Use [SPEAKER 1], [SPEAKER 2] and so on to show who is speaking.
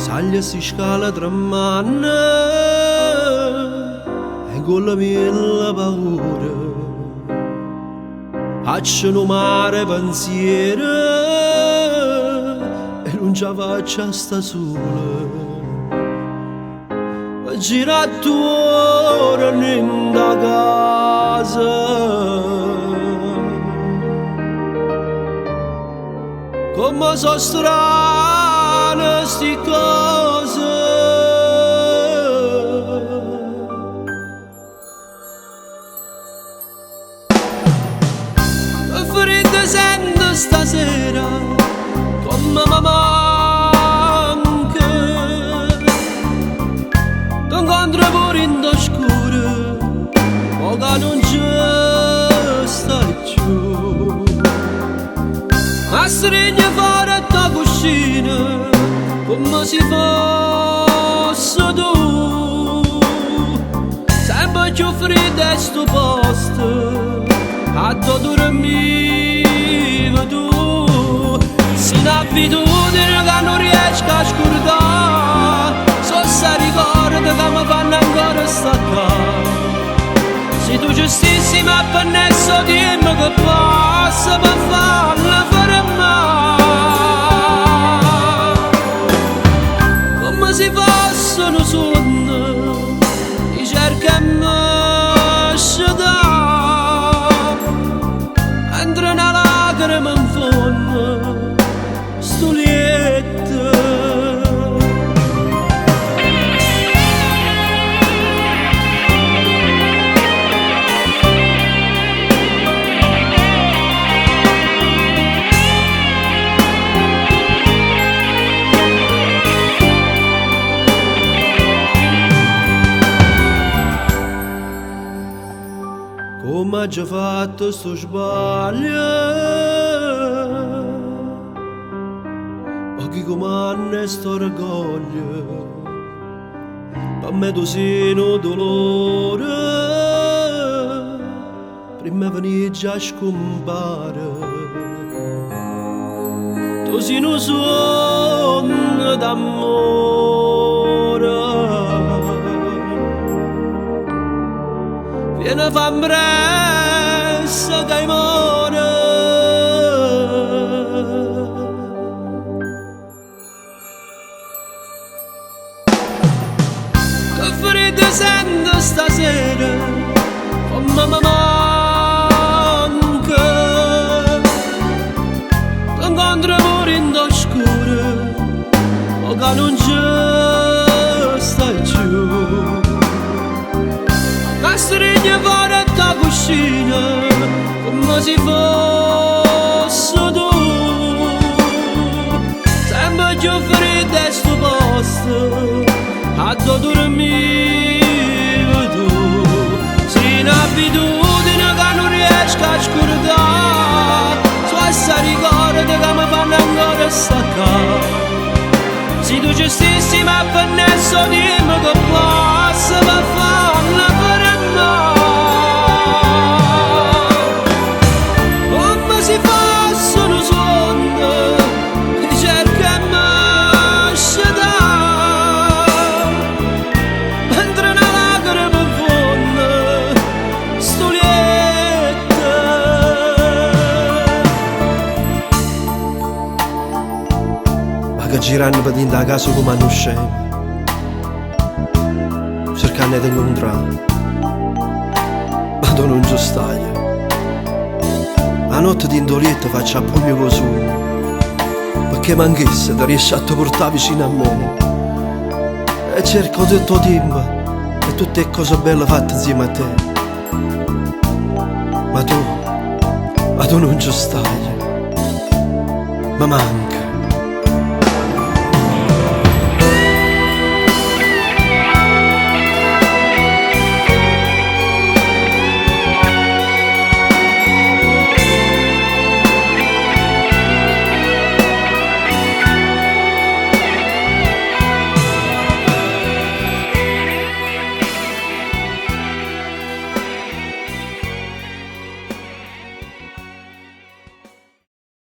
[SPEAKER 1] Saglia si scala tra manne e con la mia paura faccio mare pensiero e non ci faccio sta sola. Gira attorno in da casa come sono strane sti cose. Ferite sento stasera come mamma incontra pure in oscuro, ma che non ci stai più. Ma stringe fuori da cuscina, come si fosse tu. Sempre più freddo è sto posto, a dove dormivi tu. Si un'abitudine che non riesco a scordare, se ricordo che mi fanno ancora staccare. Se tu giustissima per nesso dimmi che posso per farla fermare. Come si fosse un sogno, ti cerca e mi scedà, entra una lacrima in fondo, sto lietto. Come ha già fatto sto sbaglio, ma chi comanda sto orgoglio, per me tu sei un dolore, prima veni già scompare. Tu sei un sogno d'amore, viene fammi presso che muore. Che ferite sento stasera, come mi manca. Ti incontro pure in oscuro, ma che non ci stai più. Stringe fuori da cuscina come si fosse tu. Sempre più freddo è sto posto, a dove dormivi tu. Sei un'abitudine che non riesco a scordare, su essa ricordo che mi fanno ancora staccare. Se tu giustissima per nesso dimmi che posso per farla fermare. Come si fosse un sogno, ti cerca e mi scedà, mentre una lacrima in fondo, sto lietto. Ma che girando per dentro la casa come hanno scemo, cercando di incontrare, ma tu non ci stai. La notte di indolietta faccio a pugno così, perché manchesse ti riesci a te portare vicino a me. E cerco tutto il tempo e tutte le cose belle fatte insieme a te. Ma tu non ci stai, mi manca.